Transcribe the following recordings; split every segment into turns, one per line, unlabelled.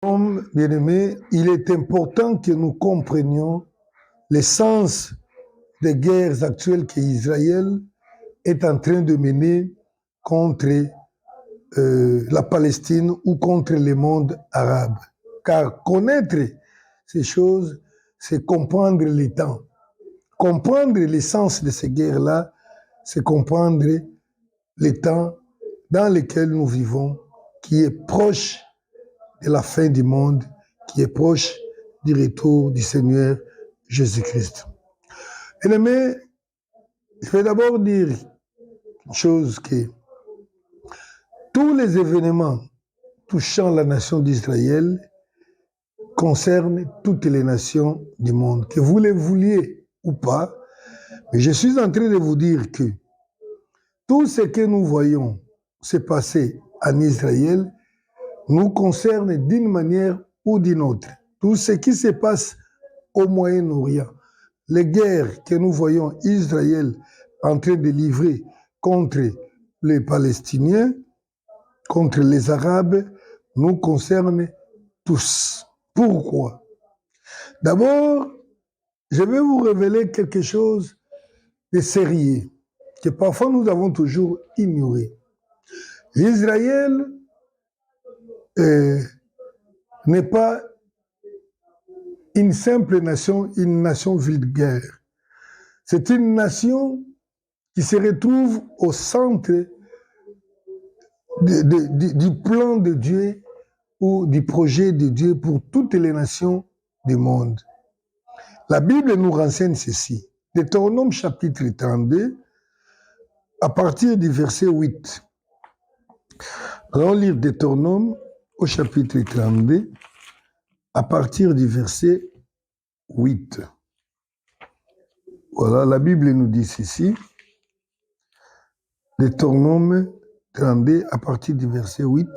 Bien-aimés, il est important que nous comprenions l'essence des guerres actuelles qu'Israël est en train de mener contre la Palestine ou contre le monde arabe. Car connaître ces choses, c'est comprendre les temps. Comprendre l'essence de ces guerres-là, c'est comprendre les temps dans lesquels nous vivons, qui est proche de la fin du monde, qui est proche du retour du Seigneur Jésus-Christ. Bien-aimés, je vais d'abord dire une chose que tous les événements touchant la nation d'Israël concernent toutes les nations du monde, que vous les vouliez ou pas, mais je suis en train de vous dire que tout ce que nous voyons se passer en Israël nous concerne d'une manière ou d'une autre. Tout ce qui se passe au Moyen-Orient, les guerres que nous voyons Israël en train de livrer contre les Palestiniens, contre les Arabes, nous concernent tous. Pourquoi? D'abord, je vais vous révéler quelque chose de sérieux que parfois nous avons toujours ignoré. L'Israël n'est pas une simple nation, une nation vulgaire. C'est une nation qui se retrouve au centre du plan de Dieu ou du projet de Dieu pour toutes les nations du monde. La Bible nous renseigne ceci. Deutéronome chapitre 32, à partir du verset 8. Allons lire Deutéronome au chapitre 32, à partir du verset 8. Voilà, la Bible nous dit ceci. Deutéronome 32, à partir du verset 8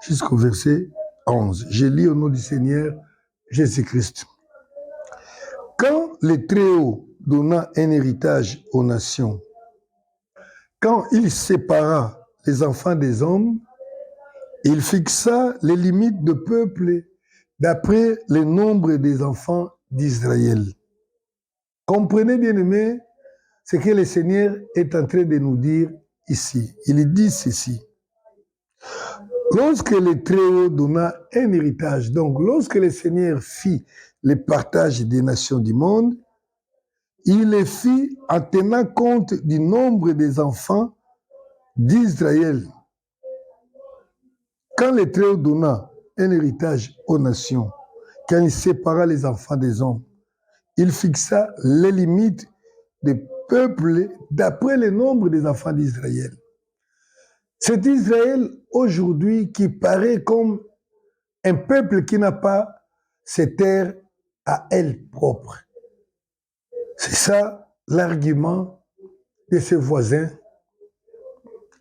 jusqu'au verset 11. Je lis au nom du Seigneur Jésus-Christ. Quand le Très-Haut donna un héritage aux nations, quand il sépara les enfants des hommes, il fixa les limites de peuple d'après le nombre des enfants d'Israël. Comprenez, bien-aimés, ce que le Seigneur est en train de nous dire ici. Il dit ceci. Lorsque le Très-Haut donna un héritage, donc lorsque le Seigneur fit le partage des nations du monde, il le fit en tenant compte du nombre des enfants d'Israël. Quand le Très-Haut donna un héritage aux nations, quand il sépara les enfants des hommes, il fixa les limites des peuples d'après le nombre des enfants d'Israël. C'est Israël aujourd'hui qui paraît comme un peuple qui n'a pas ses terres à elle propre. C'est ça l'argument de ses voisins,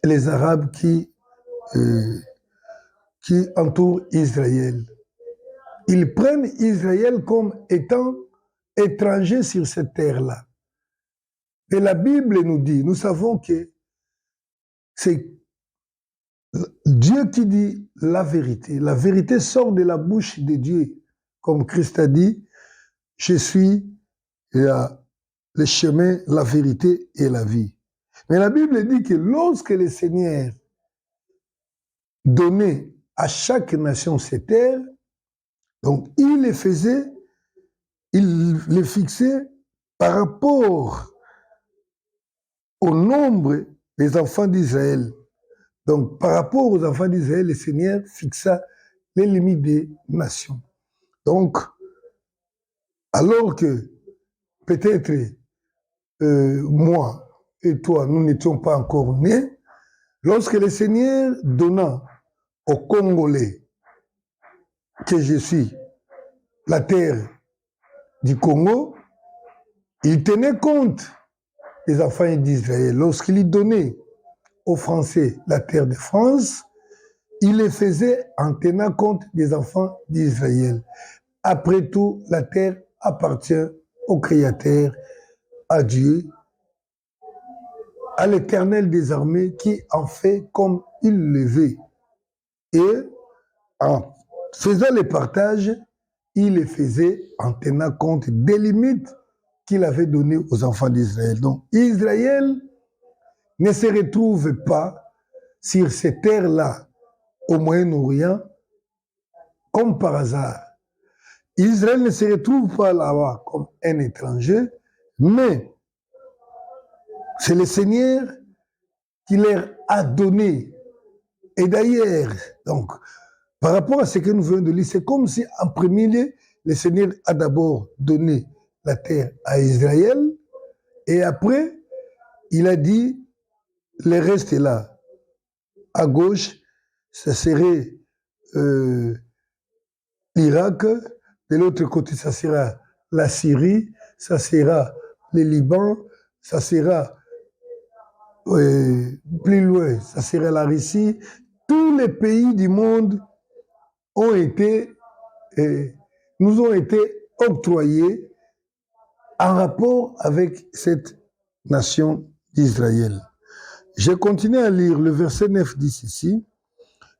les Arabes qui entourent Israël. Ils prennent Israël comme étant étranger sur cette terre-là. Et la Bible nous dit, nous savons que c'est Dieu qui dit la vérité. La vérité sort de la bouche de Dieu. Comme Christ a dit, je suis le chemin, la vérité et la vie. Mais la Bible dit que lorsque le Seigneur donnait à chaque nation ses terres, donc il les faisait, il les fixait par rapport au nombre des enfants d'Israël. Donc, par rapport aux enfants d'Israël, le Seigneur fixa les limites des nations. Donc, alors que peut-être moi et toi, nous n'étions pas encore nés, lorsque le Seigneur donna aux Congolais, que je suis, la terre du Congo, il tenait compte des enfants d'Israël. Lorsqu'il donnait aux Français la terre de France, il les faisait en tenant compte des enfants d'Israël. Après tout, la terre appartient au Créateur, à Dieu, à l'Éternel des armées qui en fait comme il le veut. Et en faisant les partages, il les faisait en tenant compte des limites qu'il avait données aux enfants d'Israël. Donc, Israël ne se retrouve pas sur ces terres-là au Moyen-Orient comme par hasard. Israël ne se retrouve pas là-bas comme un étranger, mais c'est le Seigneur qui leur a donné. Et d'ailleurs, donc, par rapport à ce que nous venons de lire, c'est comme si en premier lieu, le Seigneur a d'abord donné la terre à Israël, et après, il a dit, le reste est là. À gauche, ça serait l'Irak, de l'autre côté, ça sera la Syrie, ça sera le Liban, ça sera plus loin, ça sera la Russie. Tous les pays du monde ont été, nous ont été octroyés en rapport avec cette nation d'Israël. Je continue à lire le verset 9 dit ceci,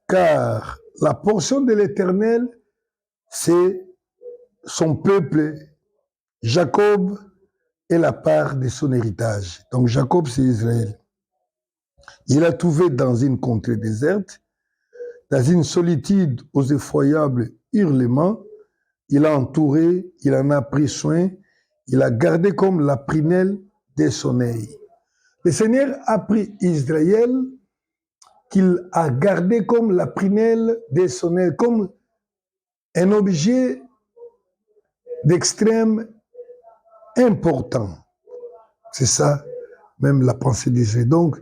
car la portion de l'Éternel, c'est son peuple, Jacob est la part de son héritage. Donc Jacob, c'est Israël. Il a trouvé dans une contrée déserte, dans une solitude aux effroyables hurlements, il a entouré, il en a pris soin, il a gardé comme la prunelle de son œil. Le Seigneur a pris Israël, qu'il a gardé comme la prunelle de son œil, comme un objet d'extrême important. C'est ça, même la pensée d'Israël. Donc,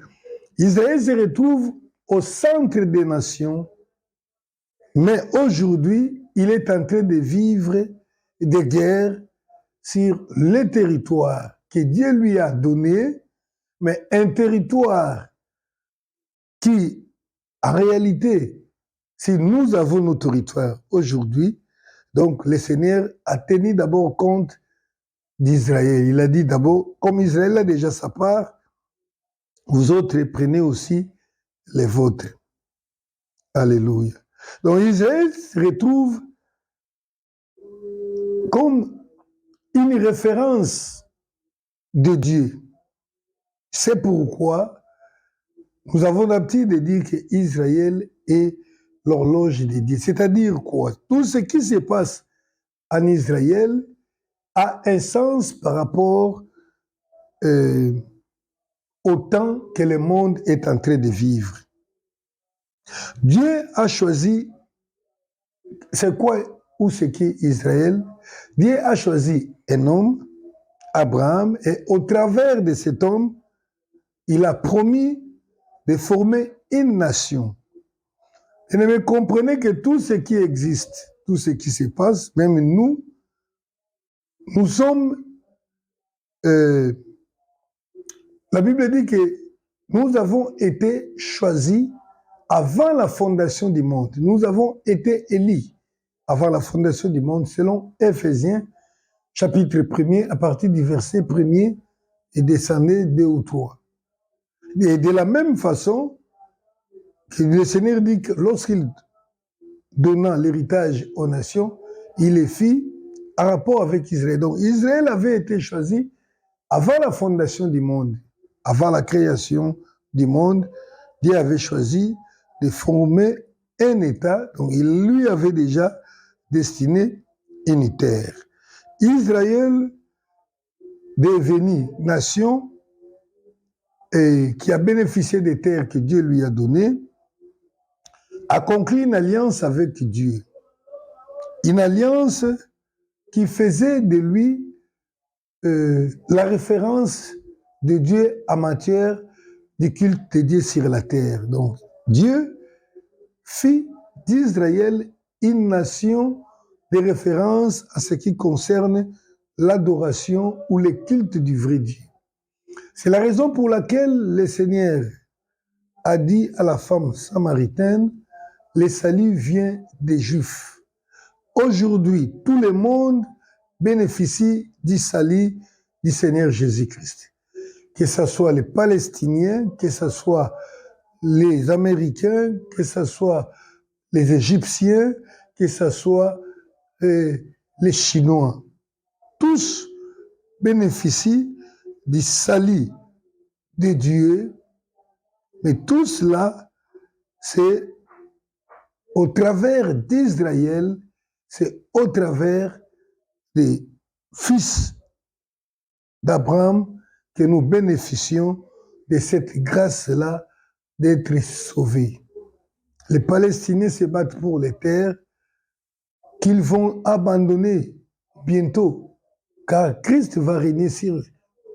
Israël se retrouve au centre des nations, mais aujourd'hui, il est en train de vivre des guerres sur les territoires que Dieu lui a donnés, mais un territoire qui, en réalité, si nous avons nos territoires aujourd'hui, donc le Seigneur a tenu d'abord compte d'Israël. Il a dit d'abord, comme Israël a déjà sa part, vous autres prenez aussi les vôtres. Alléluia. Donc Israël se retrouve comme une référence de Dieu. C'est pourquoi nous avons l'habitude de dire qu'Israël est l'horloge de Dieu. C'est-à-dire quoi? Tout ce qui se passe en Israël a un sens par rapport au temps que le monde est en train de vivre. Dieu a choisi, c'est quoi ou ce qui est Israël? Dieu a choisi un homme, Abraham, et au travers de cet homme, il a promis de former une nation. Et ne me comprenez que tout ce qui existe, tout ce qui se passe, même nous sommes... la Bible dit que nous avons été choisis avant la fondation du monde. Nous avons été élus avant la fondation du monde, selon Éphésiens, chapitre 1er, à partir du verset 1er, et descendez 2 ou 3. Et de la même façon, que le Seigneur dit que lorsqu'il donna l'héritage aux nations, il les fit en rapport avec Israël. Donc Israël avait été choisi avant la fondation du monde, avant la création du monde. Dieu avait choisi de former un État, donc il lui avait déjà destiné une terre. Israël, devenu nation, et qui a bénéficié des terres que Dieu lui a données, a conclu une alliance avec Dieu. Une alliance qui faisait de lui la référence de Dieu en matière du culte de Dieu sur la terre. Donc, Dieu fit d'Israël une nation de référence à ce qui concerne l'adoration ou le culte du vrai Dieu. C'est la raison pour laquelle le Seigneur a dit à la femme samaritaine, le salut vient des Juifs. Aujourd'hui, tout le monde bénéficie du salut du Seigneur Jésus-Christ. Que ce soit les Palestiniens, que ce soit les Américains, que ce soit les Égyptiens, que ce soit les Chinois. Tous bénéficient du salut de Dieu, mais tout cela, c'est au travers d'Israël, c'est au travers des fils d'Abraham que nous bénéficions de cette grâce-là d'être sauvés. Les Palestiniens se battent pour les terres qu'ils vont abandonner bientôt, car Christ va régner sur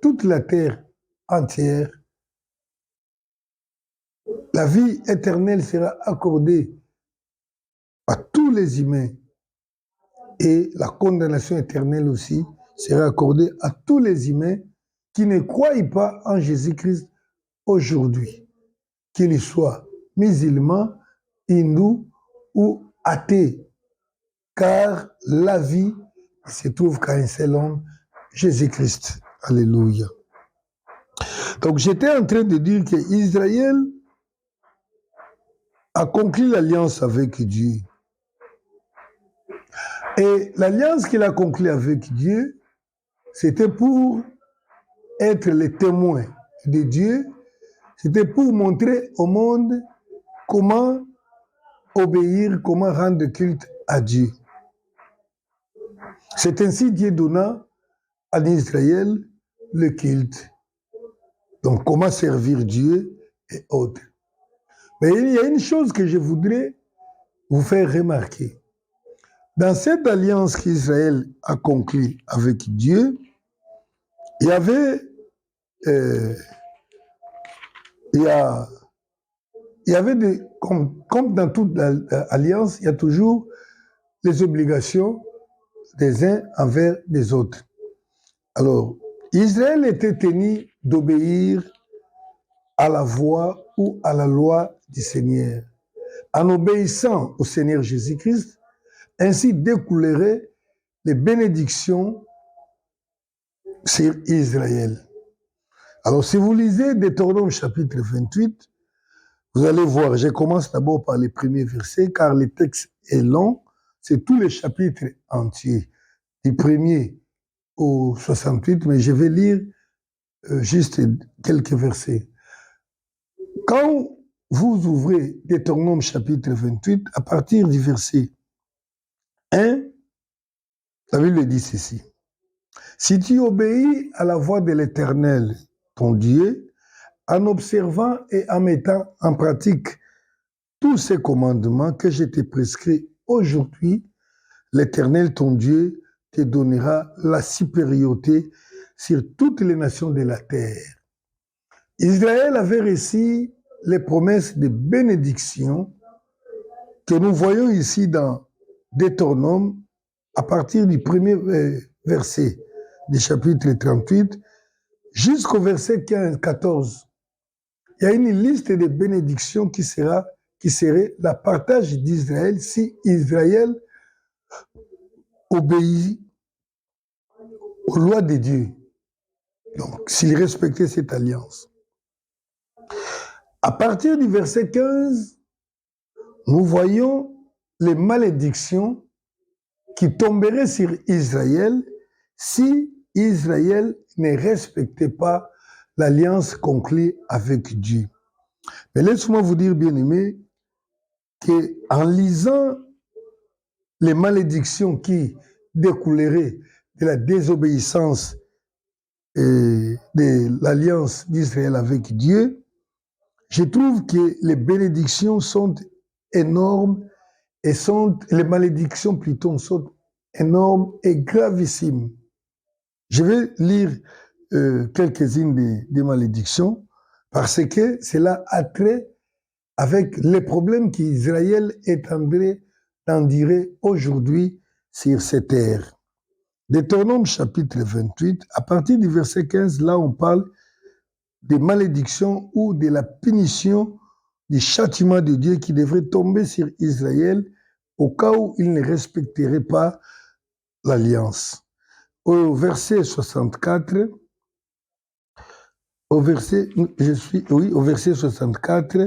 toute la terre entière. La vie éternelle sera accordée à tous les humains et la condamnation éternelle aussi sera accordée à tous les humains qui ne croient pas en Jésus-Christ aujourd'hui, qu'ils soient musulmans, hindous ou athées, car la vie se trouve qu'à un seul homme, Jésus-Christ. Alléluia. Donc j'étais en train de dire qu'Israël a conclu l'alliance avec Dieu. Et l'alliance qu'il a conclue avec Dieu, c'était pour être les témoins de Dieu, c'était pour montrer au monde comment obéir, comment rendre culte à Dieu. C'est ainsi Dieu donna à Israël le culte. Donc comment servir Dieu et autres. Mais il y a une chose que je voudrais vous faire remarquer. Dans cette alliance qu'Israël a conclue avec Dieu, il y avait, comme dans toute alliance, il y a toujours les obligations des uns envers les autres. Alors, Israël était tenu d'obéir à la voix ou à la loi du Seigneur. En obéissant au Seigneur Jésus-Christ, ainsi découleraient les bénédictions sur Israël. Alors, si vous lisez Deutéronome chapitre 28, vous allez voir, je commence d'abord par les premiers versets, car le texte est long, c'est tous les chapitres entiers, du premier au 68, mais je vais lire juste quelques versets. Quand vous ouvrez Deutéronome chapitre 28, à partir du verset 1, la Bible dit ceci. Si tu obéis à la voix de l'Éternel, ton Dieu, en observant et en mettant en pratique tous ces commandements que je t'ai prescrits aujourd'hui, l'Éternel, ton Dieu, te donnera la supériorité sur toutes les nations de la terre. Israël avait reçu les promesses de bénédiction que nous voyons ici dans Deutéronome à partir du premier verset du chapitre 38 jusqu'au verset 14. Il y a une liste de bénédictions qui serait la partage d'Israël si Israël obéit aux lois de Dieu. Donc, s'il respectait cette alliance. À partir du verset 15, nous voyons les malédictions qui tomberaient sur Israël si Israël ne respectait pas l'alliance conclue avec Dieu. Mais laisse-moi vous dire, bien-aimés, qu'en lisant les malédictions qui découleraient de la désobéissance et de l'alliance d'Israël avec Dieu, je trouve que les bénédictions sont énormes et les malédictions plutôt sont énormes et gravissimes. Je vais lire quelques-unes des malédictions parce que cela a trait avec les problèmes qu'Israël est en train d'endurer aujourd'hui sur cette terre. Deutéronome chapitre 28, à partir du verset 15, là on parle des malédictions ou de la punition du châtiment de Dieu qui devrait tomber sur Israël au cas où il ne respecterait pas l'alliance. Au verset 64, au verset 64,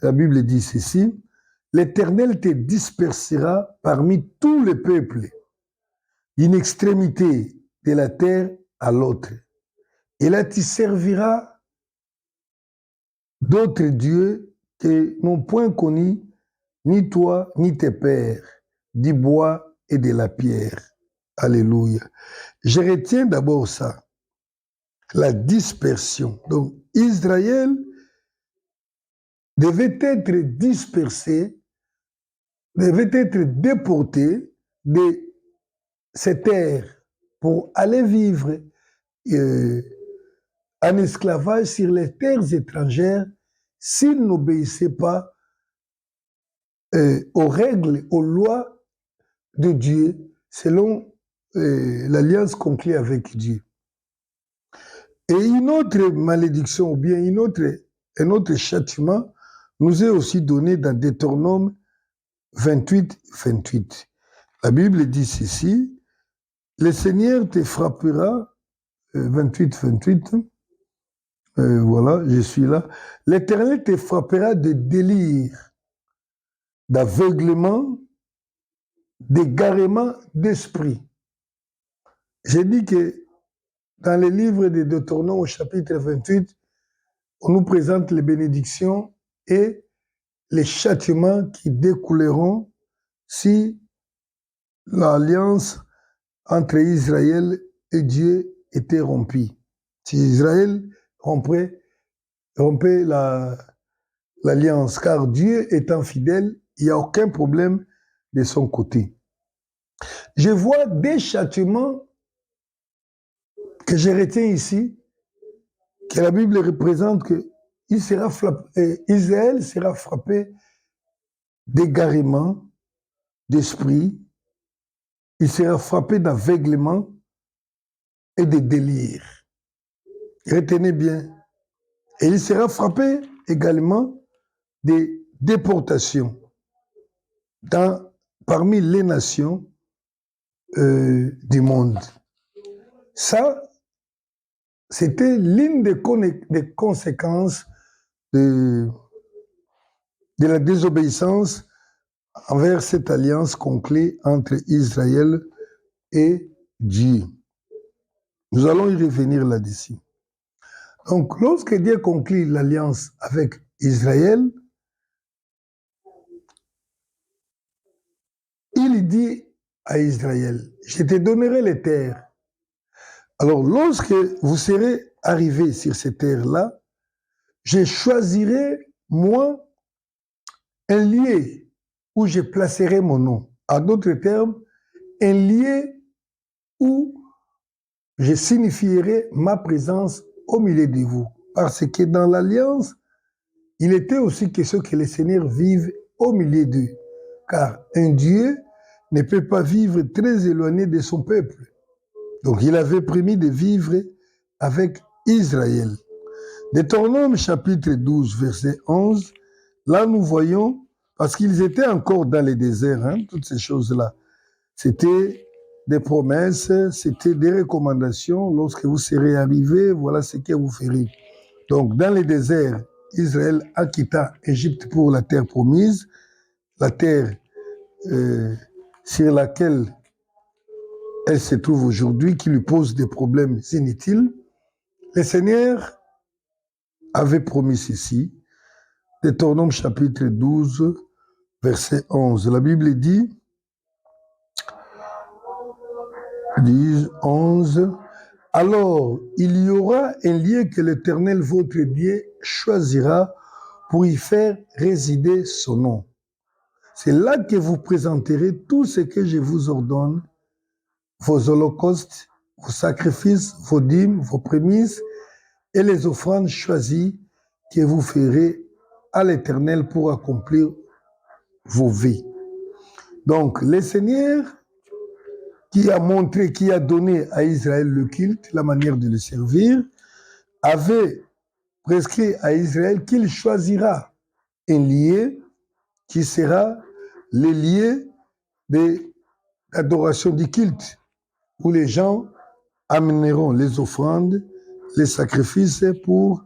la Bible dit ceci, l'Éternel te dispersera parmi tous les peuples, d'une extrémité de la terre à l'autre. Et là, tu serviras d'autres dieux que n'ont point connus ni toi ni tes pères, du bois et de la pierre. Alléluia. Je retiens d'abord ça, la dispersion. Donc, Israël devait être dispersé, devait être déporté de ces terres pour aller vivre en esclavage sur les terres étrangères s'ils n'obéissaient pas aux règles, aux lois de Dieu, selon l'alliance conclue avec Dieu. Et une autre malédiction, ou bien un autre châtiment, nous est aussi donné dans Deutéronome 28, 28. La Bible dit ceci, le Seigneur te frappera, 28, 28, voilà, je suis là, l'Éternel te frappera de délire, d'aveuglement, d'égarement d'esprit. J'ai dit que dans le livre de Deutéronome au chapitre 28, on nous présente les bénédictions et les châtiments qui découleront si l'alliance entre Israël et Dieu était rompue. Si Israël rompait l'alliance, car Dieu étant fidèle, il n'y a aucun problème de son côté. Je vois des châtiments que je retiens ici, que la Bible représente que Israël sera frappé d'égarement d'esprit, il sera frappé d'aveuglement et de délire. Retenez bien. Et il sera frappé également de déportations parmi les nations du monde. Ça, c'était l'une des conséquences de la désobéissance envers cette alliance conclue entre Israël et Dieu. Nous allons y revenir là-dessus. Donc, lorsque Dieu conclut l'alliance avec Israël, il dit à Israël, je te donnerai les terres. Alors, lorsque vous serez arrivés sur ces terres-là, je choisirai, moi, un lieu où je placerai mon nom. En d'autres termes, un lieu où je signifierai ma présence au milieu de vous. Parce que dans l'alliance, il était aussi question que les seigneurs vivent au milieu d'eux. Car un Dieu ne peut pas vivre très éloigné de son peuple. Donc il avait promis de vivre avec Israël. Deutéronome chapitre 12, verset 11, là nous voyons, parce qu'ils étaient encore dans les déserts, toutes ces choses-là. C'était des promesses, c'était des recommandations. Lorsque vous serez arrivés, voilà ce que vous ferez. Donc dans les déserts, Israël quitta Égypte pour la terre promise, la terre sur laquelle elle se trouve aujourd'hui, qui lui pose des problèmes inutiles. Le Seigneur avait promis ceci, Deutéronome chapitre 12, verset 11. La Bible dit, 11, alors il y aura un lieu que l'Éternel votre Dieu choisira pour y faire résider son nom. C'est là que vous présenterez tout ce que je vous ordonne, vos holocaustes, vos sacrifices, vos dîmes, vos prémices et les offrandes choisies que vous ferez à l'Éternel pour accomplir vos vies. Donc, le Seigneur qui a montré, qui a donné à Israël le culte, la manière de le servir, avait prescrit à Israël qu'il choisira un lieu qui sera le lieu d'adoration du culte, où les gens amèneront les offrandes, les sacrifices pour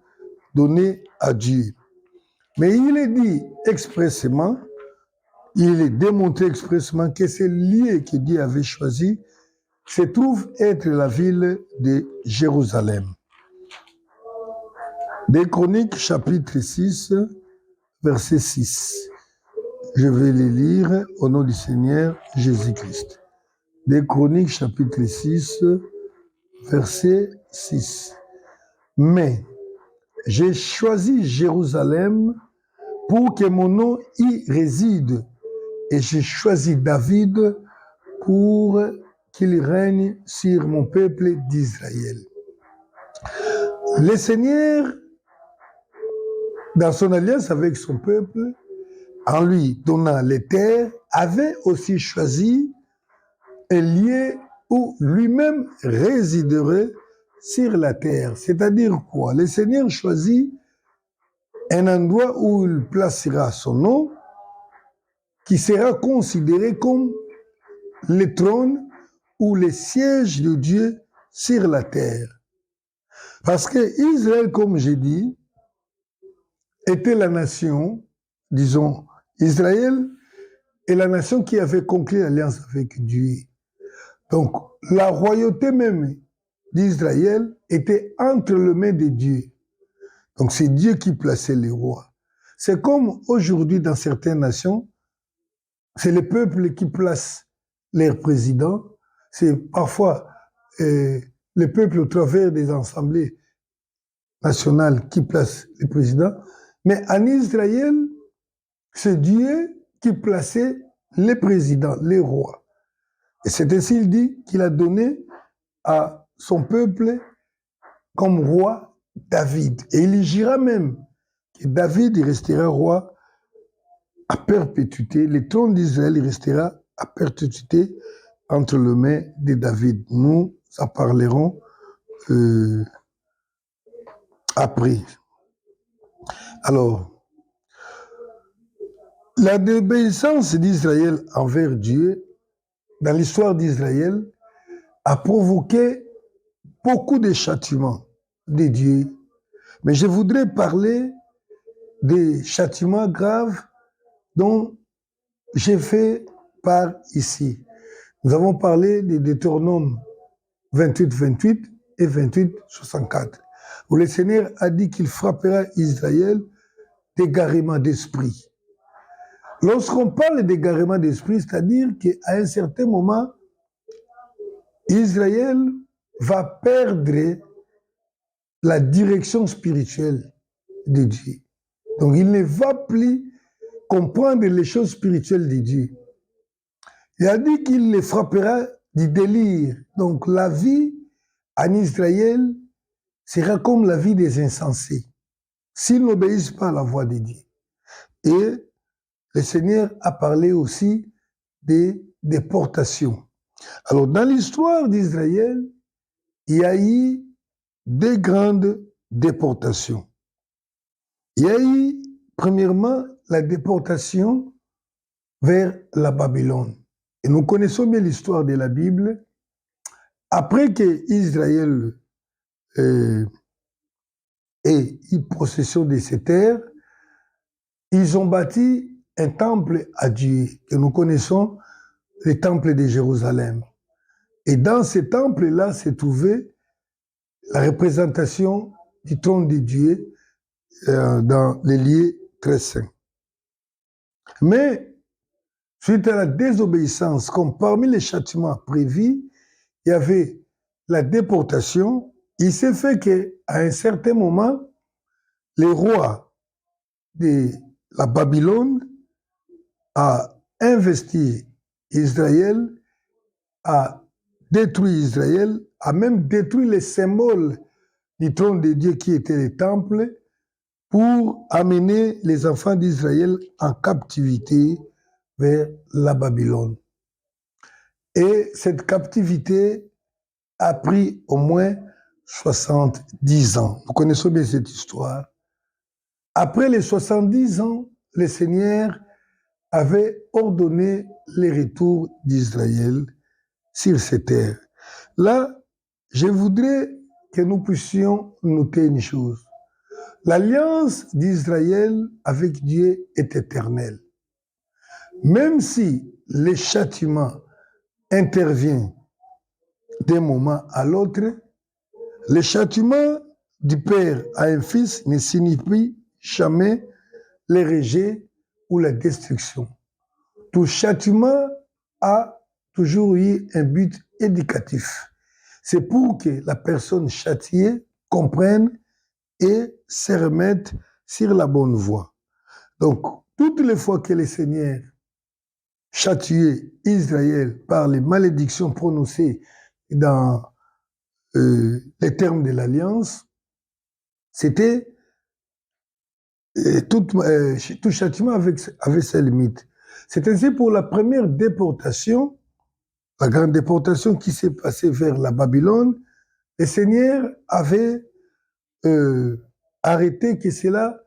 donner à Dieu. Mais il est dit expressément il est démontré expressément que ce lieu que Dieu avait choisi se trouve être la ville de Jérusalem. Des Chroniques, chapitre 6, verset 6. Je vais les lire au nom du Seigneur Jésus-Christ. Des Chroniques, chapitre 6, verset 6. Mais j'ai choisi Jérusalem pour que mon nom y réside, et j'ai choisi David pour qu'il règne sur mon peuple d'Israël. Le Seigneur, dans son alliance avec son peuple, en lui donnant les terres, avait aussi choisi un lieu où lui-même résiderait sur la terre. C'est-à-dire quoi? Le Seigneur choisit un endroit où il placera son nom, qui sera considéré comme le trône ou le siège de Dieu sur la terre. Parce que Israël, comme j'ai dit, était la nation, disons, Israël est la nation qui avait conclu l'alliance avec Dieu. Donc, la royauté même d'Israël était entre les mains de Dieu. Donc, c'est Dieu qui plaçait les rois. C'est comme aujourd'hui dans certaines nations, c'est le peuple qui place leurs présidents. C'est parfois le peuple au travers des assemblées nationales qui place les présidents. Mais en Israël, c'est Dieu qui plaçait les présidents, les rois. Et c'est ainsi qu'il dit qu'il a donné à son peuple comme roi David. Et il dira même que David restera roi à perpétuité. Le trône d'Israël restera à perpétuité entre les mains de David. Nous en parlerons après. Alors, la désobéissance d'Israël envers Dieu, dans l'histoire d'Israël, a provoqué beaucoup de châtiments de Dieu. Mais je voudrais parler des châtiments graves dont j'ai fait part ici. Nous avons parlé des Deutéronome 28-28 et 28-64, où le Seigneur a dit qu'il frappera Israël d'égarement d'esprit. Lorsqu'on parle d'égarement d'esprit, c'est-à-dire qu'à un certain moment, Israël va perdre la direction spirituelle de Dieu. Donc il ne va plus comprendre les choses spirituelles de Dieu. Il a dit qu'il les frappera du délire. Donc la vie en Israël sera comme la vie des insensés, s'ils n'obéissent pas à la voix de Dieu. Et le Seigneur a parlé aussi des déportations. Alors, dans l'histoire d'Israël, il y a eu deux grandes déportations. Il y a eu, premièrement, la déportation vers la Babylone. Et nous connaissons bien l'histoire de la Bible. Après que Israël ait eu possession de ces terres, ils ont bâti un temple à Dieu, que nous connaissons, le temple de Jérusalem. Et dans ce temple-là se trouvait la représentation du trône de Dieu dans les lieux très saints. Mais, suite à la désobéissance, comme parmi les châtiments prévus, il y avait la déportation, il s'est fait qu'à un certain moment, les rois de la Babylone a investi Israël, a détruit Israël, a même détruit les symboles du trône de Dieu qui était le temple pour amener les enfants d'Israël en captivité vers la Babylone. Et cette captivité a pris au moins 70 ans. Nous connaissons bien cette histoire. Après les 70 ans, le Seigneur avait ordonné le retour d'Israël sur ces terres. Là, je voudrais que nous puissions noter une chose. L'alliance d'Israël avec Dieu est éternelle. Même si le châtiment intervient d'un moment à l'autre, le châtiment du père à un fils ne signifie jamais le rejet ou la destruction. Tout châtiment a toujours eu un but éducatif. C'est pour que la personne châtiée comprenne et se remette sur la bonne voie. Donc, toutes les fois que le Seigneur châtiait Israël par les malédictions prononcées dans les termes de l'Alliance, c'était tout châtiment avait ses limites. C'est ainsi pour la première déportation, la grande déportation qui s'est passée vers la Babylone, le Seigneur avait arrêté que cela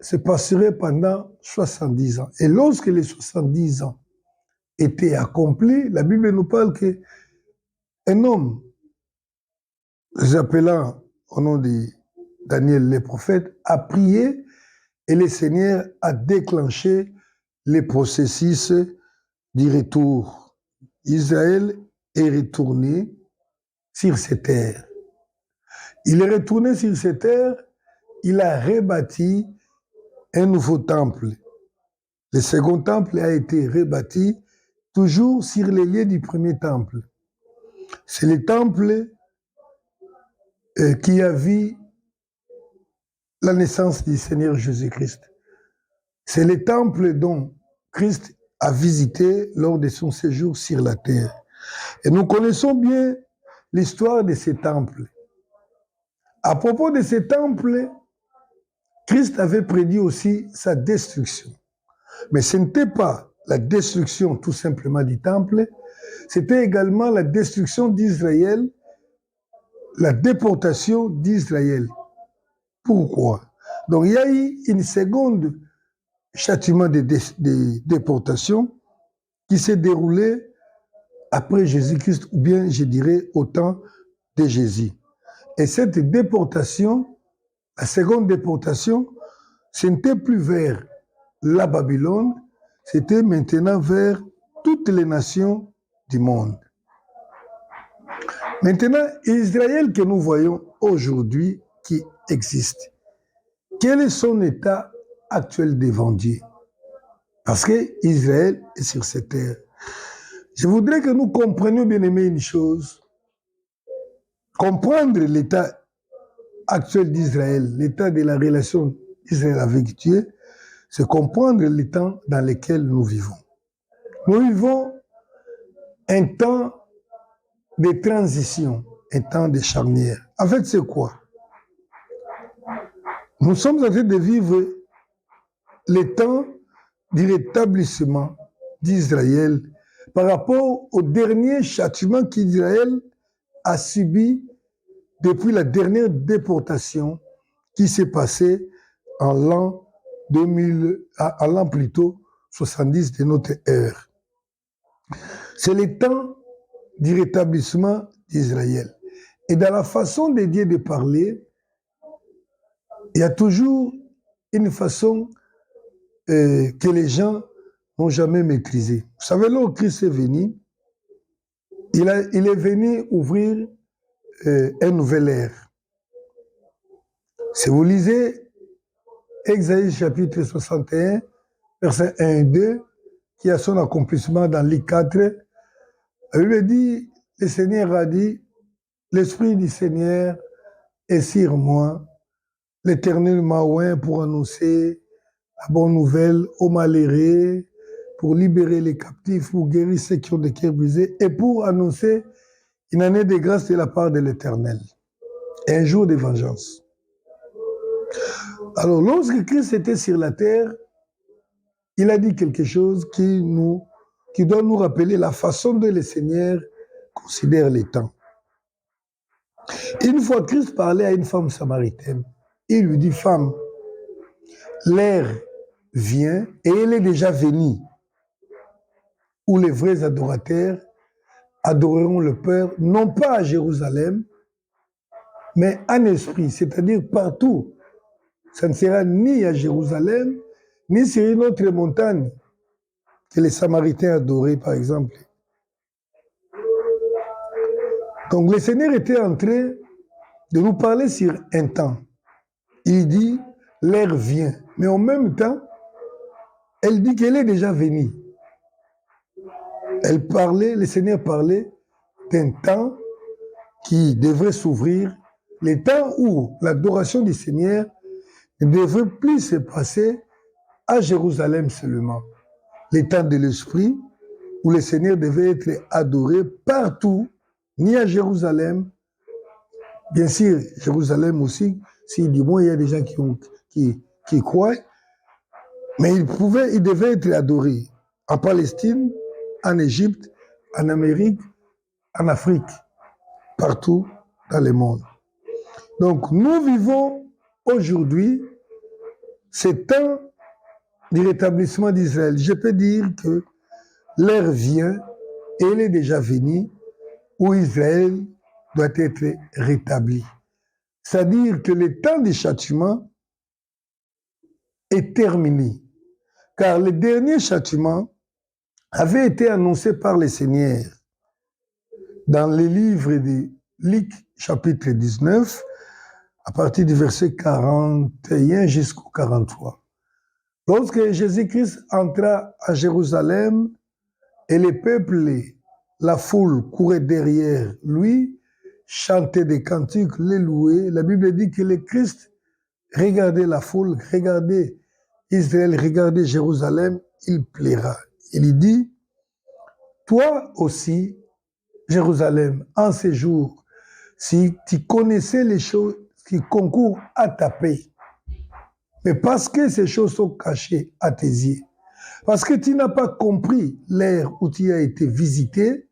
se passerait pendant 70 ans. Et lorsque les 70 ans étaient accomplis, la Bible nous parle qu'un homme, les appelant au nom de Daniel le prophète, a prié et le Seigneur a déclenché les processus du retour. Israël est retourné sur ses terres. Il est retourné sur ses terres, il a rebâti un nouveau temple. Le second temple a été rebâti toujours sur les lieux du premier temple. C'est le temple qui a vu la naissance du Seigneur Jésus-Christ. C'est le temple dont Christ a visité lors de son séjour sur la terre. Et nous connaissons bien l'histoire de ces temples. À propos de ces temples, Christ avait prédit aussi sa destruction. Mais ce n'était pas la destruction tout simplement du temple, c'était également la destruction d'Israël, la déportation d'Israël. Pourquoi? Donc il y a eu une seconde châtiment de déportation qui s'est déroulé après Jésus-Christ, ou bien je dirais au temps de Jésus. Et cette déportation, la seconde déportation, ce n'était plus vers la Babylone, c'était maintenant vers toutes les nations du monde. Maintenant, Israël que nous voyons aujourd'hui qui existe, quel est son état actuel devant Dieu? Parce que Israël est sur cette terre. Je voudrais que nous comprenions, bien aimé, une chose. Comprendre l'état actuel d'Israël, l'état de la relation d'Israël avec Dieu, c'est comprendre les temps dans lesquels nous vivons. Nous vivons un temps de transition, un temps de charnière. En fait, c'est quoi? Nous sommes en train de vivre le temps du rétablissement d'Israël par rapport au dernier châtiment qu'Israël a subi depuis la dernière déportation qui s'est passée en l'an 2000, en l'an plutôt 70 de notre ère. C'est le temps du rétablissement d'Israël. Et dans la façon de Dieu de parler, il y a toujours une façon que les gens n'ont jamais maîtrisée. Vous savez, là où Christ est venu, il est venu ouvrir un nouvel ère. Si vous lisez Exaïe chapitre 61, versets 1 et 2, qui a son accomplissement dans Luc 4, il lui dit, le Seigneur a dit, l'Esprit du Seigneur est sur moi, l'Éternel m'a oint pour annoncer la bonne nouvelle aux malheureux, pour libérer les captifs, pour guérir ceux qui ont des cœurs brisés, et pour annoncer une année de grâce de la part de l'Éternel, et un jour de vengeance. Alors, lorsque Christ était sur la terre, il a dit quelque chose qui doit nous rappeler la façon dont le Seigneur considère les temps. Une fois, Christ parlait à une femme samaritaine. Il lui dit, femme, l'heure vient, et elle est déjà venue, où les vrais adorateurs adoreront le Père, non pas à Jérusalem, mais en esprit, c'est-à-dire partout. Ça ne sera ni à Jérusalem, ni sur une autre montagne, que les Samaritains adoraient, par exemple. Donc le Seigneur était en train de nous parler sur un temps. Il dit, l'heure vient. Mais en même temps, elle dit qu'elle est déjà venue. Elle parlait, le Seigneur parlait d'un temps qui devrait s'ouvrir, le temps où l'adoration du Seigneur ne devrait plus se passer à Jérusalem seulement. Le temps de l'Esprit, où le Seigneur devait être adoré partout, ni à Jérusalem, bien sûr, Jérusalem aussi, si du moins il y a des gens qui croient, mais il devait être adoré en Palestine, en Égypte, en Amérique, en Afrique, partout dans le monde. Donc nous vivons aujourd'hui ce temps du rétablissement d'Israël. Je peux dire que l'heure vient, et elle est déjà venue, où Israël doit être rétabli. C'est-à-dire que le temps du châtiment est terminé, car le dernier châtiment avait été annoncé par le Seigneur dans le livre de Luc, chapitre 19, à partir du verset 41 jusqu'au 43. Lorsque Jésus-Christ entra à Jérusalem et le peuple, la foule courait derrière lui, chantait des cantiques, les louait, la Bible dit que le Christ regardait la foule, regardait Israël, regardait Jérusalem, il plaira. Il dit, toi aussi, Jérusalem, en ces jours, si tu connaissais les choses qui concourent à ta paix, mais parce que ces choses sont cachées à tes yeux, parce que tu n'as pas compris l'ère où tu as été visité,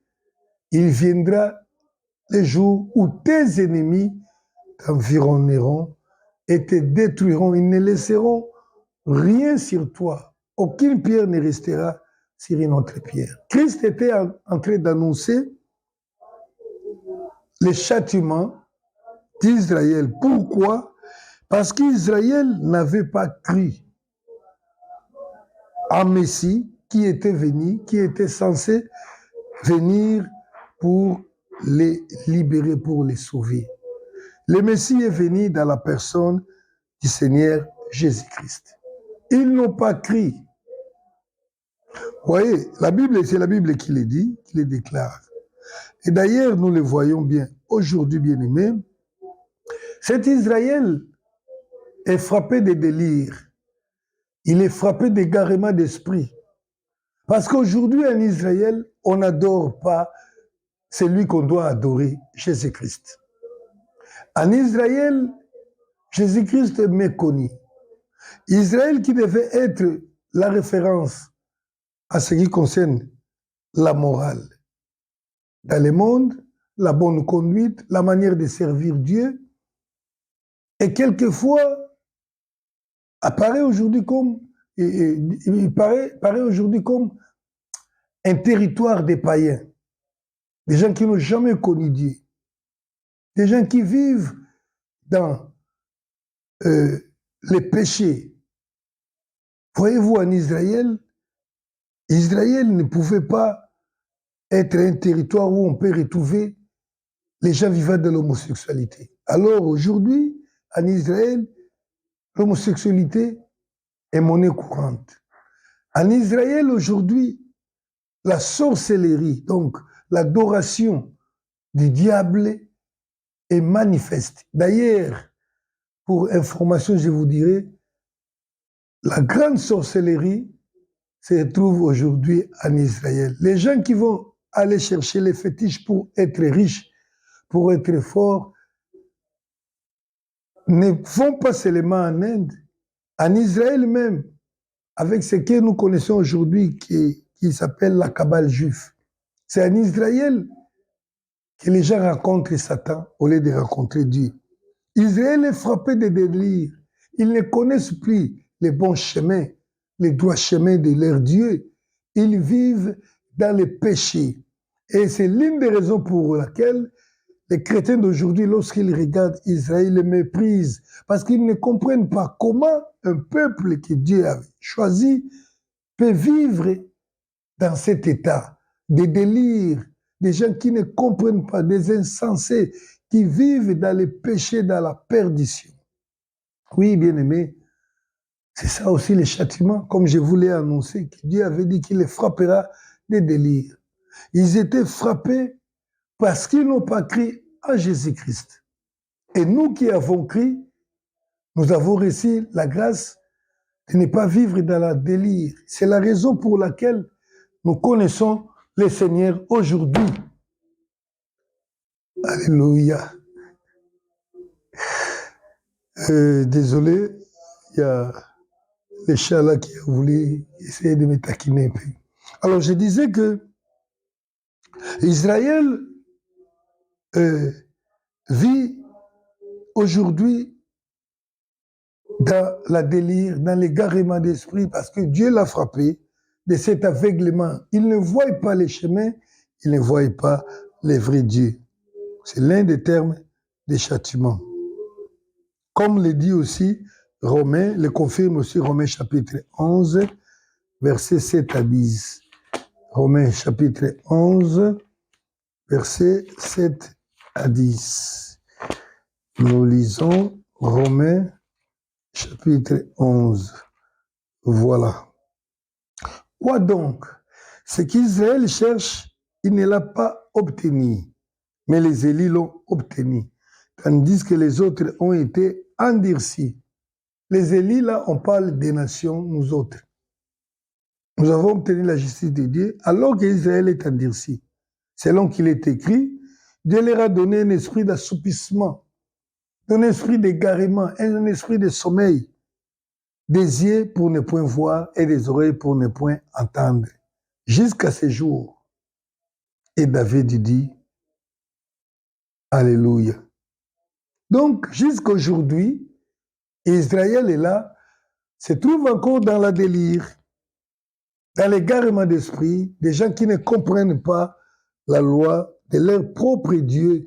il viendra le jour où tes ennemis t'environneront et te détruiront. Ils ne laisseront rien sur toi. Aucune pierre ne restera sur une autre pierre. Christ était en train d'annoncer le châtiment d'Israël. Pourquoi? Parce qu'Israël n'avait pas cru en Messie qui était venu, qui était censé venir pour les libérer, pour les sauver. Le Messie est venu dans la personne du Seigneur Jésus-Christ. Ils n'ont pas cru. Vous voyez, la Bible, c'est la Bible qui le dit, qui le déclare. Et d'ailleurs, nous le voyons bien aujourd'hui, bien-aimés, cet Israël est frappé de délire. Il est frappé d'égarement d'esprit. Parce qu'aujourd'hui, en Israël, on n'adore pas celui qu'on doit adorer, Jésus-Christ. En Israël, Jésus-Christ est méconnu. Israël qui devait être la référence à ce qui concerne la morale dans le monde, la bonne conduite, la manière de servir Dieu, et quelquefois apparaît aujourd'hui comme, il paraît aujourd'hui comme un territoire des païens, des gens qui n'ont jamais connu Dieu, des gens qui vivent dans les péchés. Voyez-vous, en Israël, Israël ne pouvait pas être un territoire où on peut retrouver les gens vivant de l'homosexualité. Alors aujourd'hui, en Israël, l'homosexualité est monnaie courante. En Israël, aujourd'hui, la sorcellerie, donc l'adoration du diable, est manifeste. D'ailleurs, pour information, je vous dirai, la grande sorcellerie se trouve aujourd'hui en Israël. Les gens qui vont aller chercher les fétiches pour être riches, pour être forts, ne vont pas seulement en Inde, en Israël même, avec ce que nous connaissons aujourd'hui qui s'appelle la Kabbale juive. C'est en Israël que les gens rencontrent Satan au lieu de rencontrer Dieu. Israël est frappé de délire. Ils ne connaissent plus les bons chemins, les droits chemins de leur Dieu. Ils vivent dans le péché. Et c'est l'une des raisons pour laquelle les chrétiens d'aujourd'hui, lorsqu'ils regardent Israël, les méprisent. Parce qu'ils ne comprennent pas comment un peuple que Dieu a choisi peut vivre dans cet état de délire, des gens qui ne comprennent pas, des insensés, qui vivent dans le péché, dans la perdition. Oui, bien-aimés, c'est ça aussi le châtiment, comme je vous l'ai annoncé, que Dieu avait dit qu'il les frappera des délires. Ils étaient frappés parce qu'ils n'ont pas cru en Jésus-Christ. Et nous qui avons cru, nous avons reçu la grâce de ne pas vivre dans la délire. C'est la raison pour laquelle nous connaissons le Seigneur aujourd'hui. Alléluia. Désolé, il y a le chat là qui a voulu essayer de me taquiner un peu. Alors je disais que Israël vit aujourd'hui dans la délire, dans l'égarement d'esprit, parce que Dieu l'a frappé de cet aveuglement. Il ne voit pas les chemins, il ne voit pas les vrais dieux. C'est l'un des termes des châtiments. Comme le dit aussi Romains, le confirme aussi Romains chapitre 11, versets 7 à 10. Romains chapitre 11, versets 7 à 10. Nous lisons Romains chapitre 11. Voilà. Quoi donc? Ce qu'Israël cherche, il ne l'a pas obtenu, mais les élus l'ont obtenu, tandis que les autres ont été endurcis. Les élus, là, on parle des nations, nous autres. Nous avons obtenu la justice de Dieu, alors qu'Israël est endurci. Selon qu'il est écrit, Dieu leur a donné un esprit d'assoupissement, un esprit d'égarement, un esprit de sommeil, des yeux pour ne point voir et des oreilles pour ne point entendre, jusqu'à ce jour. Et David dit, Alléluia. Donc, jusqu'à aujourd'hui, Israël est là, se trouve encore dans la délire, dans l'égarement d'esprit, des gens qui ne comprennent pas la loi de leur propre Dieu.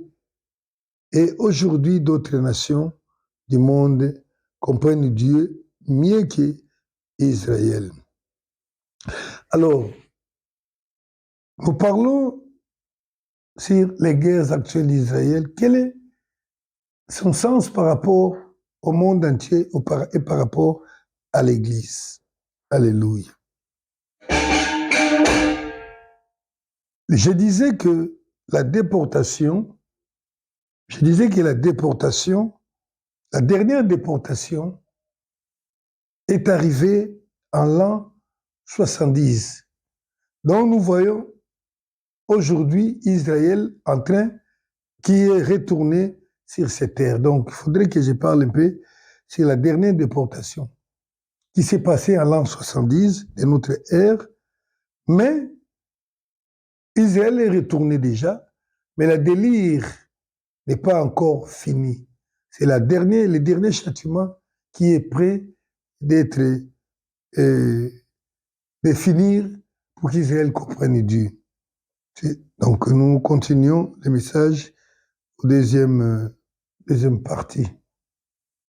Et aujourd'hui, d'autres nations du monde comprennent Dieu mieux qu'Israël. Alors, nous parlons sur les guerres actuelles d'Israël. Quel est son sens par rapport au monde entier et par rapport à l'Église? Alléluia. Je disais que la déportation, la dernière déportation est arrivée en l'an 70. Donc nous voyons aujourd'hui Israël en train qui est retourné sur ces terres. Donc il faudrait que je parle un peu sur la dernière déportation qui s'est passée en l'an 70 de notre ère, mais Israël est retourné déjà, mais le délire n'est pas encore fini. C'est le dernier châtiment qui est prêt d'être, de finir pour qu'Israël comprenne Dieu. Donc nous continuons le message au deuxième partie.